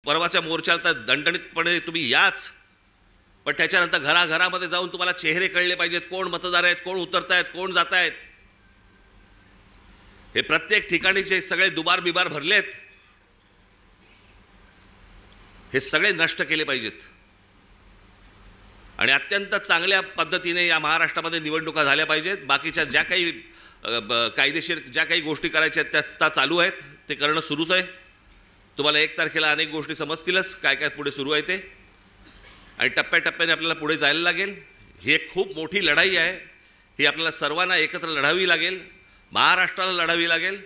परवाच्या मोर्चाला तर दणदणीतपणे तुम्ही याच, पण त्याच्यानंतर घराघरामध्ये जाऊन तुम्हाला चेहरे कळले पाहिजेत, कोण मतदार आहेत, कोण उतरतायत, कोण जात आहेत. हे प्रत्येक ठिकाणी जे सगळे दुबार बिबार भरलेत, हे सगळे नष्ट केले पाहिजेत. आणि अत्यंत चांगल्या पद्धतीने या महाराष्ट्रामध्ये निवडणुका झाल्या पाहिजेत. बाकीच्या ज्या काही कायदेशीर ज्या काही गोष्टी करायच्या आहेत त्या चालू आहेत, ते करणं सुरूच आहे. तुम्हाला 1 तारखेला अनेक गोष्टी समजतीलच काय काय पुढे सुरू आहे ते, आणि टप्प्याटप्प्याने आपल्याला पुढे जायला लागेल. ही एक खूप मोठी लढाई आहे. ही आपल्याला सर्वांना एकत्र लढावी लागेल, महाराष्ट्राला लढावी लागेल.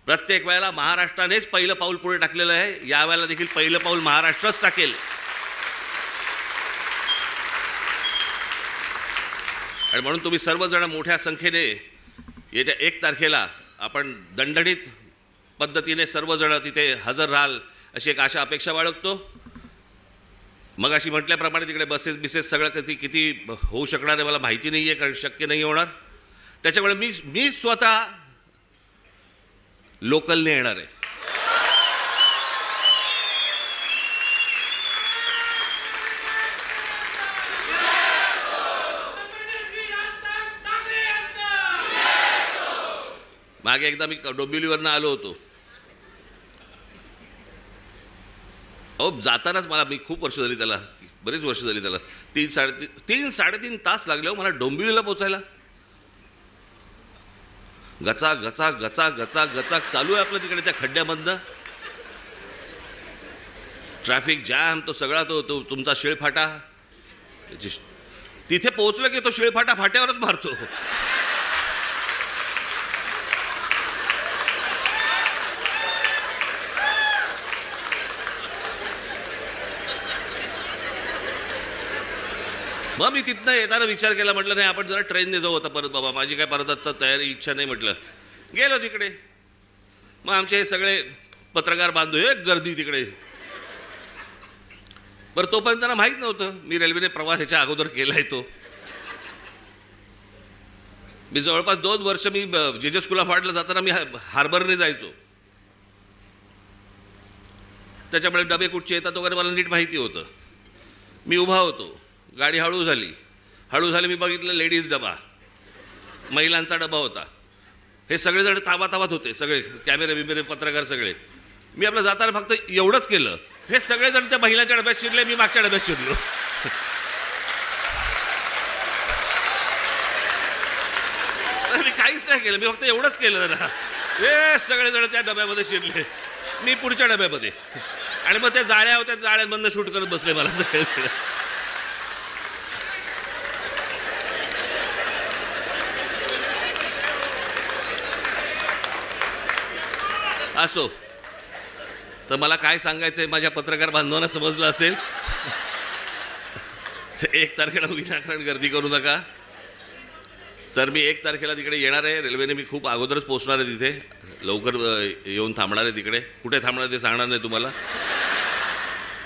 प्रत्येक वेळेला महाराष्ट्रानेच पहिलं पाऊल पुढे टाकलेलं आहे. यावेळेला देखील पहिलं पाऊल महाराष्ट्रच टाकेल. आणि म्हणून तुम्ही सर्वजण मोठ्या संख्येने येत्या 1 तारखेला आपण दणदणीत पद्धतीने सर्वजण तिथे हजर राहाल अशी एक आशा अपेक्षा बाळगतो. मग अशी म्हटल्याप्रमाणे तिकडे बसेस बिसेस सगळं किती होऊ शकणार आहे मला माहिती नाही आहे, कारण शक्य नाही होणार. त्याच्यामुळे मी स्वतः लोकलने येणार आहे. मागे एकदा मी डोंबिवलीवरनं आलो होतो. अहो जातानाच मी खूप वर्ष झाली त्याला, बरेच वर्ष झाली त्याला, 3-3.5 तास लागले हो मला डोंबिवलीला पोचायला. गचा गचा गचा गचा गचा चालू आहे आपलं तिकडे त्या खड्ड्यामधनं. ट्रॅफिक जॅम, तो सगळा तो तुमचा शिळफाटा. तिथे पोहोचलं की तो शिळफाटा फाट्यावरच मारतो. मग मी तिथनं येताना विचार केला, म्हटलं नाही आपण जरा ट्रेनने जाऊ आता परत. बाबा माझी काय परत आता तयारी इच्छा नाही. म्हटलं गेलो तिकडे. मग आमचे हे सगळे पत्रकार बांधू, एक गर्दी तिकडे. बरं तोपर्यंत त्यांना माहीत नव्हतं मी रेल्वेने प्रवास ह्याच्या अगोदर केला आहे तो. मी जवळपास 2 वर्ष मी जे स्कूल ऑफ आर्टला जाताना मी हार्बरने जायचो. त्याच्यामुळे डबे कुठचे येतात वगैरे मला नीट माहिती होतं. मी उभा होतो, गाडी हळू झाली, मी बघितलं लेडीज डबा, महिलांचा डबा होता. हे सगळेजण ताबाताबात होते, सगळे कॅमेरे बिमेरे पत्रकार सगळे. मी आपलं जाताना फक्त एवढंच केलं, हे सगळेजण त्या महिलांच्या डब्यात शिरले, मी मागच्या डब्यात शिरलो. मी काहीच नाही केलं, मी फक्त एवढंच केलं जरा. हे सगळेजण त्या डब्यामध्ये शिरले, मी पुढच्या डब्यामध्ये. आणि मग त्या जाळ्या होत्या, जाळ्यांमधनं शूट करत बसले मला सगळेजण. असो, तर मला काय सांगायचं आहे माझ्या पत्रकार बांधवांना समजलं असेल. 1 तारखेला विनाकारण गर्दी करू नका. तर मी 1 तारखेला तिकडे येणार आहे. रेल्वेने मी खूप अगोदरच पोहोचणार आहे तिथे, लवकर येऊन थांबणार आहे तिकडे. कुठे थांबणार ते सांगणार नाही तुम्हाला,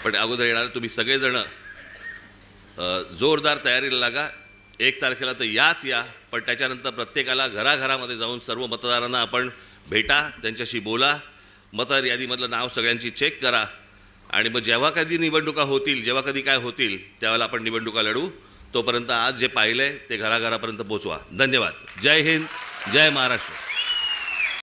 पण अगोदर येणार. तुम्ही सगळेजण जोरदार तयारीला लागा. 1 तारखेला तर या, पण त्याच्यानंतर प्रत्येकाला घराघरामध्ये जाऊन सर्व मतदारांना आपण भेटा, त्यांच्याशी बोला, मतदार यादीमधलं नाव सगळ्यांची चेक करा. आणि मग जेव्हा कधी निवडणुका होतील, जेव्हा कधी काय होतील, त्यावेळेला आपण निवडणुका लढू. तोपर्यंत आज जे पाहिलं आहे ते घराघरापर्यंत पोचवा. धन्यवाद. जय हिंद, जय महाराष्ट्र.